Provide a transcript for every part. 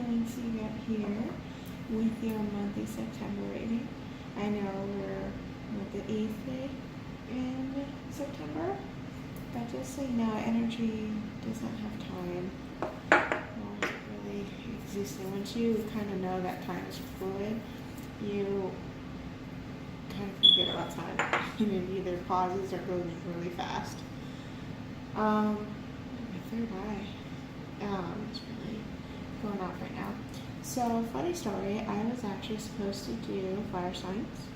going to get here with your monthly September reading. I know we're the 8th day in September, but just so you know, energy doesn't have time, nor is it really existing. Once you kind of know that time is fluid, you kind of forget about time. And it either pauses or goes really fast. My third eye is really going off right now. So, funny story, I was actually supposed to do fire signs,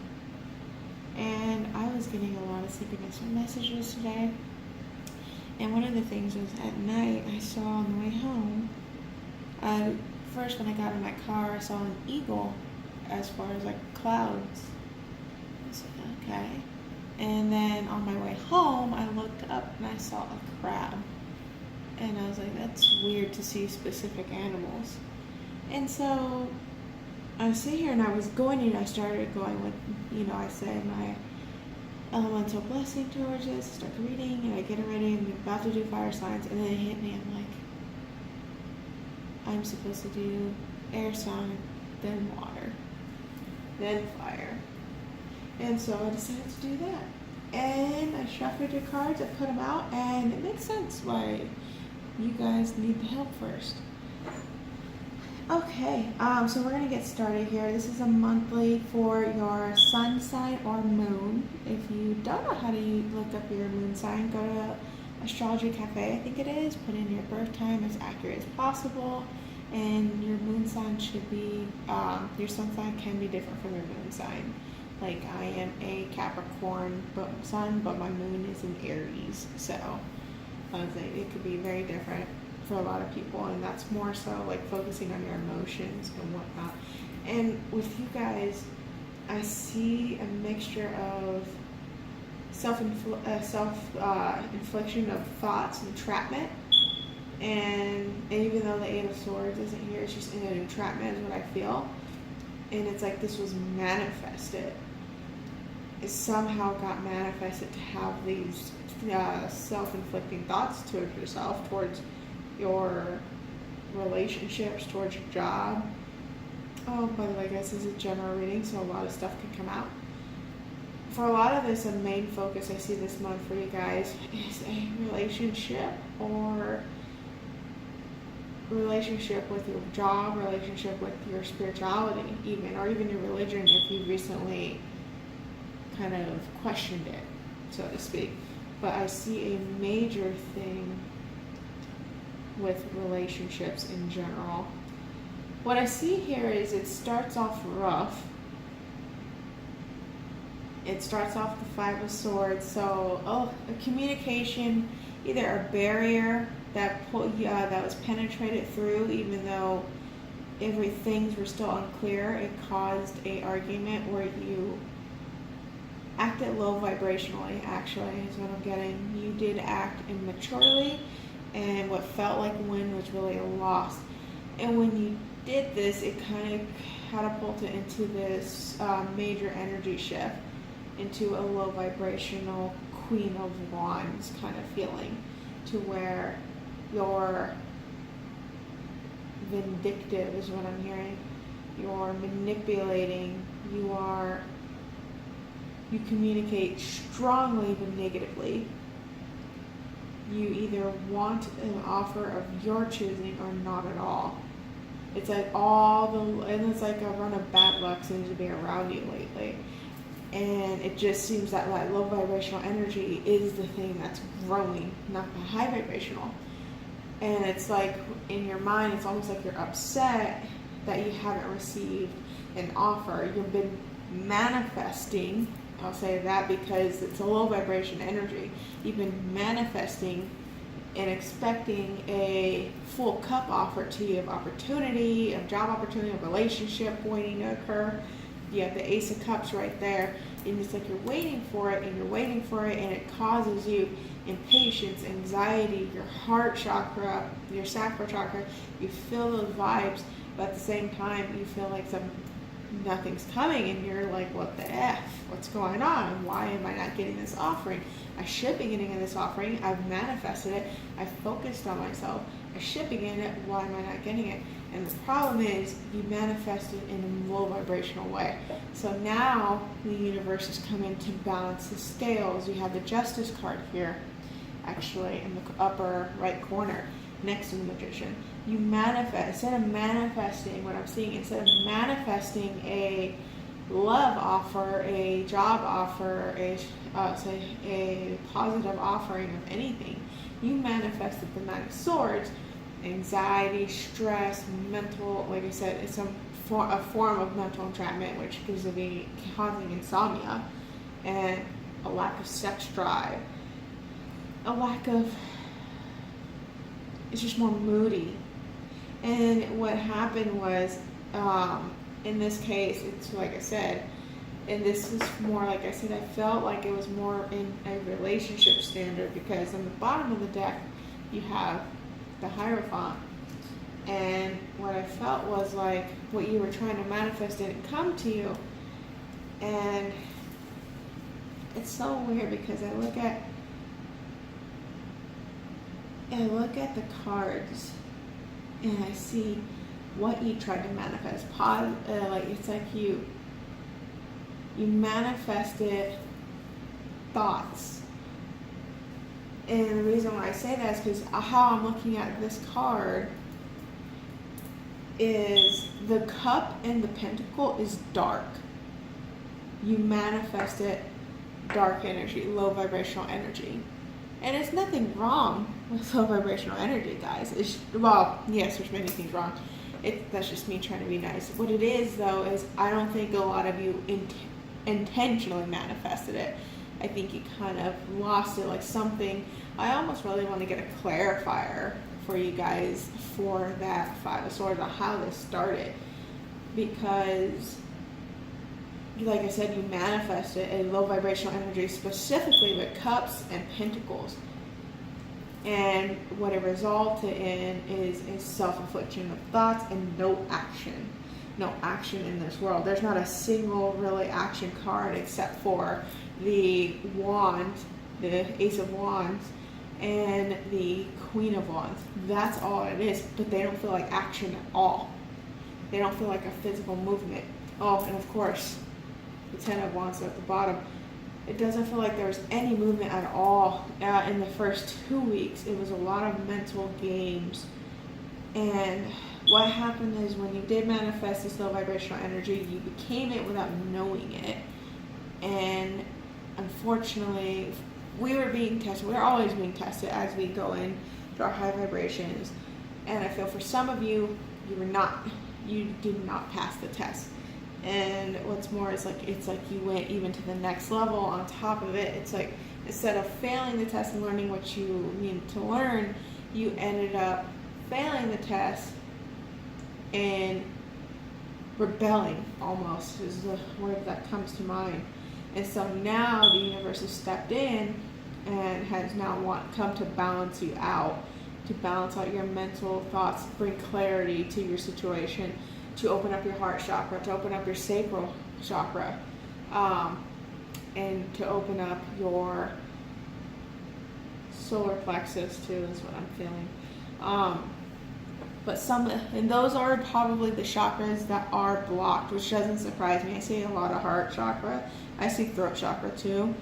and I was getting a lot of synchronistic messages today. And one of the things was at night, I saw on the way home, first when I got in my car, I saw an eagle as far as like clouds. I said, okay. And then on my way home, I looked up and I saw a crab. And I was like, that's weird to see specific animals. And so I sit here and I was going and I started going with, I say my elemental blessing towards this, start reading, and I get it ready, and I'm about to do fire signs, and then it hit me, I'm like, I'm supposed to do air sign, then water, then fire. And so I decided to do that. And I shuffled your cards, I put them out, and it makes sense why you guys need the help first. Okay, so we're going to get started here. This is a monthly for your sun sign or moon. If you don't know how to look up your moon sign, go to Astrology Cafe, I think it is. Put in your birth time as accurate as possible. And your moon sign should be, your sun sign can be different from your moon sign. Like I am a Capricorn sun, but my moon is in Aries. So it could be very different for a lot of people, and that's more so like focusing on your emotions and whatnot. And with you guys, I see a mixture of self-infliction of thoughts and entrapment. And even though the Eight of Swords isn't here, it's just in an entrapment is what I feel. And it's like this was manifested. It somehow got manifested to have these self-inflicting thoughts towards yourself, towards your relationships, towards your job. Oh, by the way, guys, this is a general reading, so a lot of stuff can come out. For a lot of this, a main focus I see this month for you guys is a relationship, or relationship with your job, relationship with your spirituality even, or even your religion if you recently kind of questioned it, so to speak. But I see a major thing with relationships in general. What I see here is it starts off rough. It starts off the Five of Swords. So, a communication, either a barrier that was penetrated through, even though things were still unclear. It caused a argument where you acted low vibrationally, actually, is what I'm getting. You did act immaturely, and what felt like a win was really a loss. And when you did this, it kind of catapulted into this major energy shift, into a low vibrational Queen of Wands kind of feeling, to where you're vindictive is what I'm hearing. You're manipulating. You communicate strongly but negatively. You either want an offer of your choosing or not at all. It's like and it's like a run of bad luck seems to be around you lately. And it just seems that low vibrational energy is the thing that's growing, not the high vibrational. And it's like in your mind, it's almost like you're upset that you haven't received an offer. You've been manifesting, I'll say that because it's a low vibration energy. You've been manifesting and expecting a full cup offer to you of opportunity, of job opportunity, of relationship waiting to occur. You have the Ace of Cups right there, and it's like you're waiting for it, and you're waiting for it, and it causes you impatience, anxiety, your heart chakra, your sacral chakra. You feel those vibes, but at the same time, you feel like some nothing's coming, and you're like, what the F? What's going on? Why am I not getting this offering? I should be getting this offering. I've manifested it. I focused on myself. I should be getting it. Why am I not getting it? And the problem is you manifest it in a low vibrational way. So now the universe is coming to balance the scales. You have the Justice card here, actually, in the upper right corner, next to the Magician. You manifest, instead of manifesting what I'm seeing, instead of manifesting a love offer, a job offer, say a positive offering of anything, you manifested the Nine of Swords, anxiety, stress, mental, like I said, it's a form of mental entrapment, which gives it causing insomnia, and a lack of sex drive, a lack of, it's just more moody. And what happened was, in this case, it's like I said, and this is more, like I said, I felt like it was more in a relationship standard, because on the bottom of the deck, you have the Hierophant. And what I felt was like what you were trying to manifest didn't come to you. And it's so weird, because I look at the cards and I see what you tried to manifest. Like it's like you manifested thoughts. And the reason why I say that is because how I'm looking at this card is the Cup and the Pentacle is dark. You manifested dark energy, low vibrational energy. And there's nothing wrong with low vibrational energy, guys. Well, yes, there's many things wrong. That's just me trying to be nice. What it is, though, is I don't think a lot of you intentionally manifested it. I think you kind of lost it, like something. I almost really want to get a clarifier for you guys for that Five of Swords on how this started, because like I said, you manifested a low vibrational energy, specifically with Cups and Pentacles. And what it resulted in is self-infliction of thoughts and no action. No action in this world. There's not a single really action card except for the Wand, the Ace of Wands, and the Queen of Wands. That's all it is, but they don't feel like action at all. They don't feel like a physical movement. Oh, and of course, the Ten of Wands at the bottom. It doesn't feel like there was any movement at all in the first 2 weeks. It was a lot of mental games. And what happened is when you did manifest this low vibrational energy, you became it without knowing it. And unfortunately, we were being tested. We're always being tested as we go into our high vibrations. And I feel for some of you, you did not pass the test. And what's more is it's like you went even to the next level on top of it. It's like instead of failing the test and learning what you need to learn, you ended up failing the test and rebelling, almost is the word that comes to mind. And so now the universe has stepped in and has now come to balance you out, to balance out your mental thoughts, bring clarity to your situation, to open up your heart chakra, to open up your sacral chakra, and to open up your solar plexus too, is what I'm feeling. And those are probably the chakras that are blocked, which doesn't surprise me. I see a lot of heart chakra. I see throat chakra too.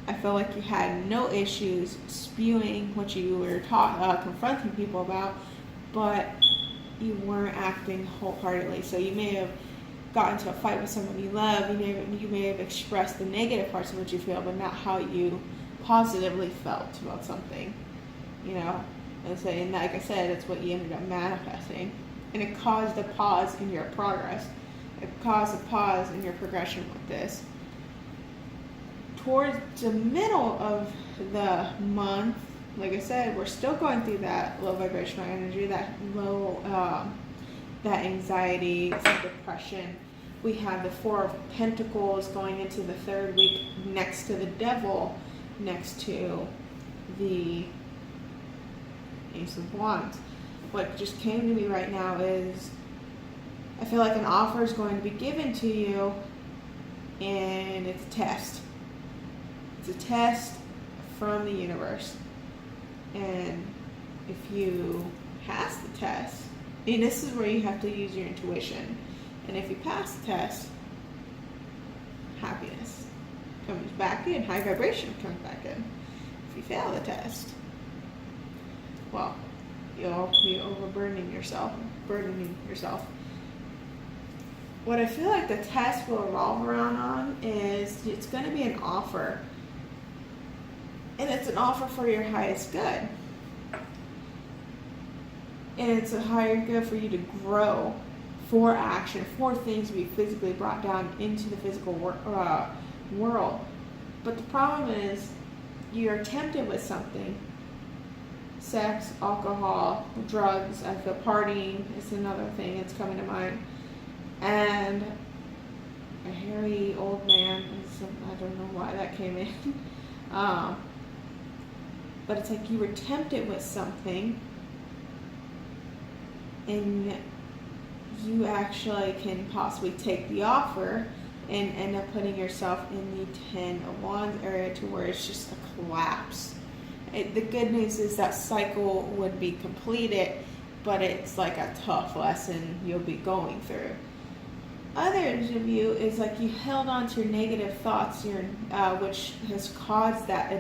I feel like you had no issues spewing what you were confronting people about, but you weren't acting wholeheartedly. So you may have gotten into a fight with someone you love. You may have expressed the negative parts of what you feel, but not how you positively felt about something. And like I said, it's what you ended up manifesting. And it caused a pause in your progress. It caused a pause in your progression with this. Towards the middle of the month, like I said, we're still going through that low vibrational energy, that low, that anxiety, some depression. We have the Four of Pentacles going into the third week next to the Devil, next to the Ace of Wands. What just came to me right now is I feel like an offer is going to be given to you, and it's a test. It's a test from the universe. And if you pass the test, and this is where you have to use your intuition. And if you pass the test, happiness comes back in, high vibration comes back in. If you fail the test, well, you'll be burdening yourself. What I feel like the test will revolve around on is it's going to be an offer. And it's an offer for your highest good. And it's a higher good for you to grow, for action, for things to be physically brought down into the physical world. But the problem is, you're tempted with something. Sex, alcohol, drugs, I feel partying is another thing that's coming to mind. And a hairy old man, I don't know why that came in. But it's like you were tempted with something, and you actually can possibly take the offer and end up putting yourself in the 10 of Wands area to where it's just a collapse. The good news is that cycle would be completed, but it's like a tough lesson you'll be going through. Others of you is like you held on to your negative thoughts, which has caused that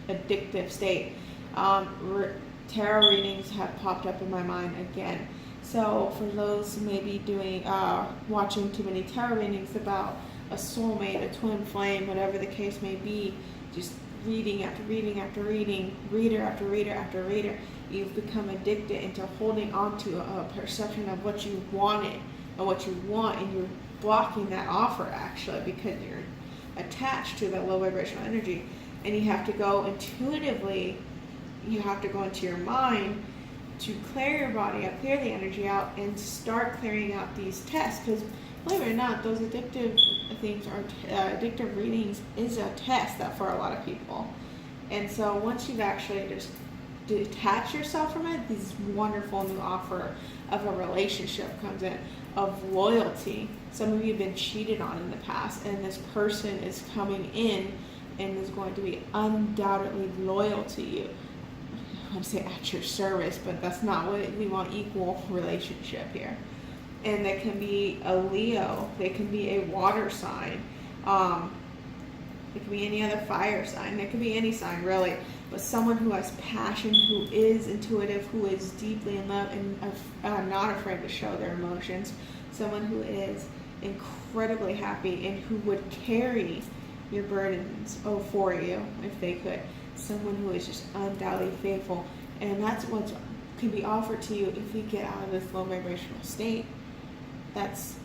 addictive state. Tarot readings have popped up in my mind again. So for those who may be watching too many tarot readings about a soulmate, a twin flame, whatever the case may be, just reading after reading after reading, reader after reader after reader, you've become addicted into holding on to a perception of what you wanted and what you want, and you're blocking that offer actually because you're attached to that low vibrational energy. And you have to go intuitively, you have to go into your mind to clear your body out, clear the energy out, and start clearing out these tests. Because believe it or not, those addictive things addictive readings is a test that for a lot of people. And so once you've actually just detached yourself from it, this wonderful new offer of a relationship comes in, of loyalty. Some of you have been cheated on in the past, and this person is coming in and is going to be undoubtedly loyal to you. I want to say at your service, but that's not what we want. Equal relationship here. And they can be a Leo, they can be a water sign, it can be any other fire sign, it can be any sign really, but someone who has passion, who is intuitive, who is deeply in love and not afraid to show their emotions, someone who is incredibly happy and who would carry your burdens for you if they could, someone who is just undoubtedly faithful. And that's what can be offered to you if you get out of this low vibrational state. That's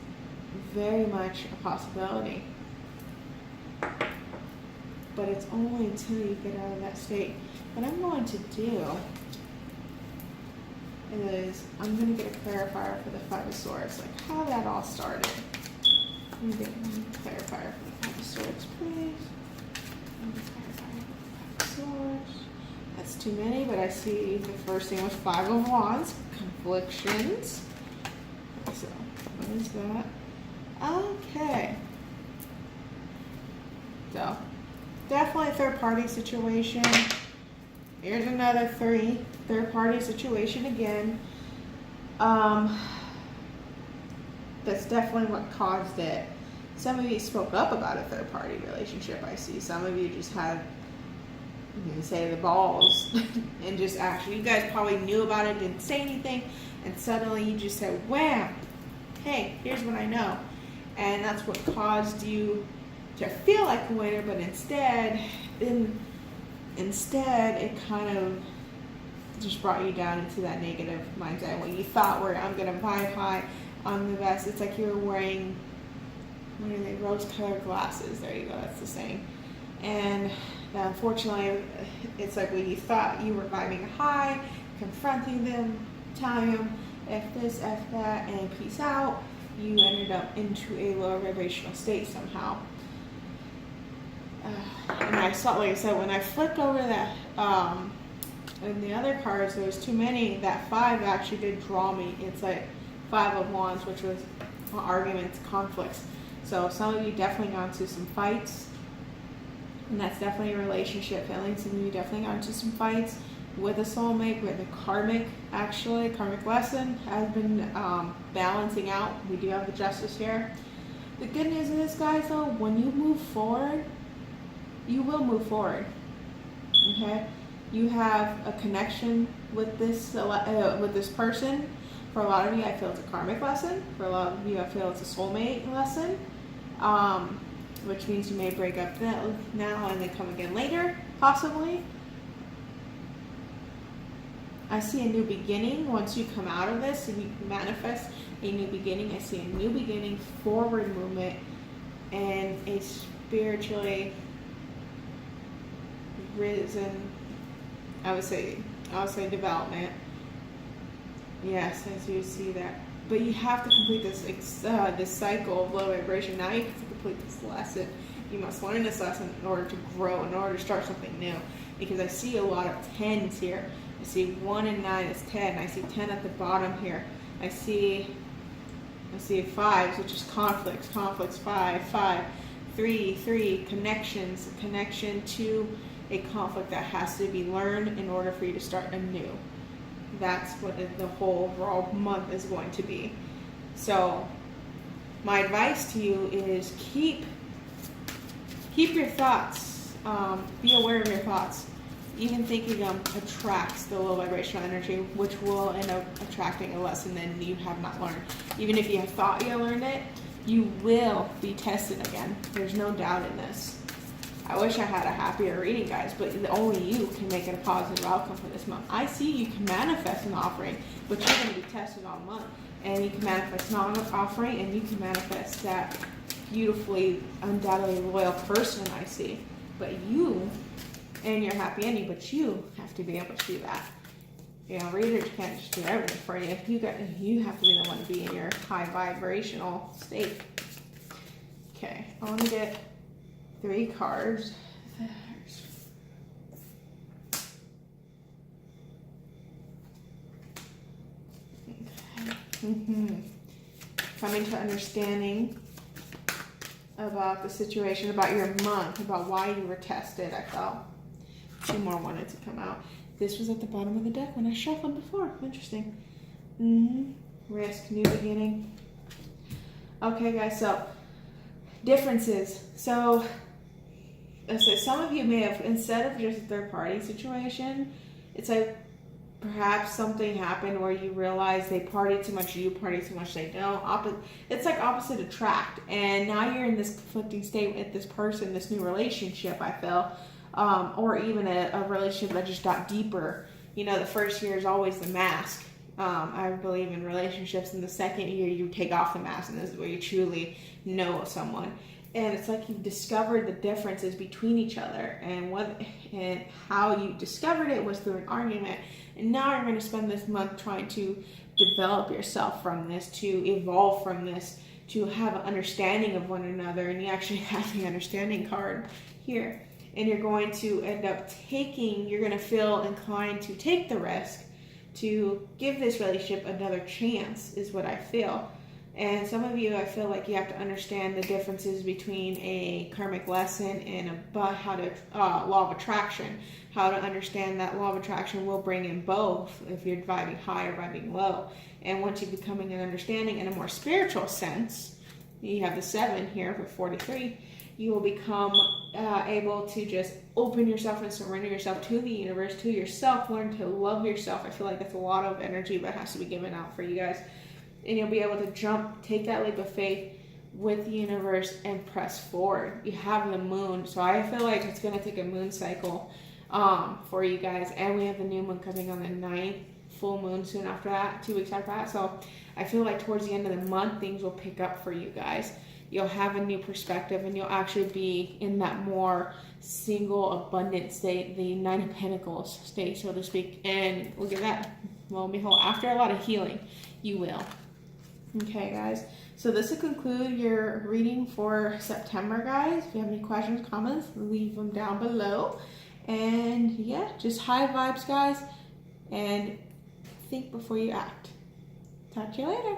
very much a possibility. But it's only until you get out of that state. What I'm going to do is I'm going to get a clarifier for the Five of Swords, like how that all started. Let me get one clarifier for the Five of Swords, please. Five of Swords. That's too many, but I see the first thing was Five of Wands, conflictions. So, what is that? Okay. So, definitely a third-party situation. Here's another third-party situation again. That's definitely what caused it. Some of you spoke up about a third-party relationship, I see. Some of you just had, say, the balls and just actually, you guys probably knew about it, didn't say anything, and suddenly you just said, wham, hey, here's what I know. And that's what caused you to feel like a winner, but instead it kind of just brought you down into that negative mindset. When you thought, I'm going to vibe high, I'm the best. It's like you were wearing, what are they, rose-colored glasses. There you go, that's the saying. And unfortunately, it's like when you thought you were vibing high, confronting them, telling them, F this, F that, and peace out, you ended up into a lower vibrational state somehow. And I saw, like I said, when I flipped over that, in the other cards, there was too many. That 5 actually did draw me. It's like Five of Wands, which was arguments, conflicts. So some of you definitely got into some fights, and that's definitely a relationship feeling. Some of you definitely got into some fights with a soulmate, with a karmic, actually. Karmic lesson has been balancing out. We do have the Justice here. The good news is, guys, though, when you move forward, you will move forward. Okay? You have a connection with this person. For a lot of you, I feel it's a karmic lesson. For a lot of you, I feel it's a soulmate lesson. Which means you may break up now and then come again later, possibly. I see a new beginning once you come out of this and you manifest a new beginning. I see a new beginning, forward movement, and a spiritually risen, I would say development. Yes, I do see that. But you have to complete this cycle of low vibration. Now you have to complete this lesson. You must learn this lesson in order to grow, in order to start something new. Because I see a lot of 10s here. I see 1 and 9 is 10. I see 10 at the bottom here. I see 5s, which is conflicts. 5, 3, connections. Connection to a conflict that has to be learned in order for you to start anew. That's what the whole overall month is going to be. So my advice to you is keep your thoughts. Be aware of your thoughts. Even thinking them attracts the low vibrational energy, which will end up attracting a lesson that you have not learned. Even if you have thought you learned it, you will be tested again. There's no doubt in this. I wish I had a happier reading, guys, but only you can make it a positive outcome for this month. I see you can manifest an offering, but you're going to be tested all month. And you can manifest an offering, and you can manifest that beautifully, undoubtedly loyal person I see. But you, and your happy ending, but you have to be able to do that. You know, readers can't just do everything for you. You have to be the one to be in your high vibrational state. Okay, I want to get 3 cards. Okay. Coming to understanding about the situation, about your month, about why you were tested, I felt. 2 more wanted to come out. This was at the bottom of the deck when I shuffled before. Interesting. Risk, new beginning. Okay, guys, so differences. So some of you may have, instead of just a third-party situation, it's like perhaps something happened where you realize they party too much, you party too much, they don't. It's like opposite attract. And now you're in this conflicting state with this person, this new relationship, I feel. Or even a relationship that just got deeper. You know, the first year is always the mask. I believe in relationships. In the second year, you take off the mask, and this is where you truly know someone. And it's like you've discovered the differences between each other, and how you discovered it was through an argument. And now you're going to spend this month trying to develop yourself from this, to evolve from this, to have an understanding of one another. And you actually have the understanding card here. And you're going to end up you're going to feel inclined to take the risk to give this relationship another chance, is what I feel. And some of you, I feel like you have to understand the differences between a karmic lesson and law of attraction. How to understand that law of attraction will bring in both if you're vibing high or vibing low. And once you becoming an understanding in a more spiritual sense, you have the 7 here for 43, you will become able to just open yourself and surrender yourself to the universe, to yourself, learn to love yourself. I feel like that's a lot of energy that has to be given out for you guys. And you'll be able to take that leap of faith with the universe and press forward. You have the moon, so I feel like it's going to take a moon cycle for you guys. And we have the new moon coming on the 9th, full moon soon after that, 2 weeks after that. So I feel like towards the end of the month, things will pick up for you guys. You'll have a new perspective, and you'll actually be in that more single, abundant state, the 9 of Pentacles state, so to speak. And look at that. Lo and behold, after a lot of healing, you will. Okay, guys. So this will conclude your reading for September, guys. If you have any questions, comments, leave them down below. And yeah, just high vibes, guys. And think before you act. Talk to you later.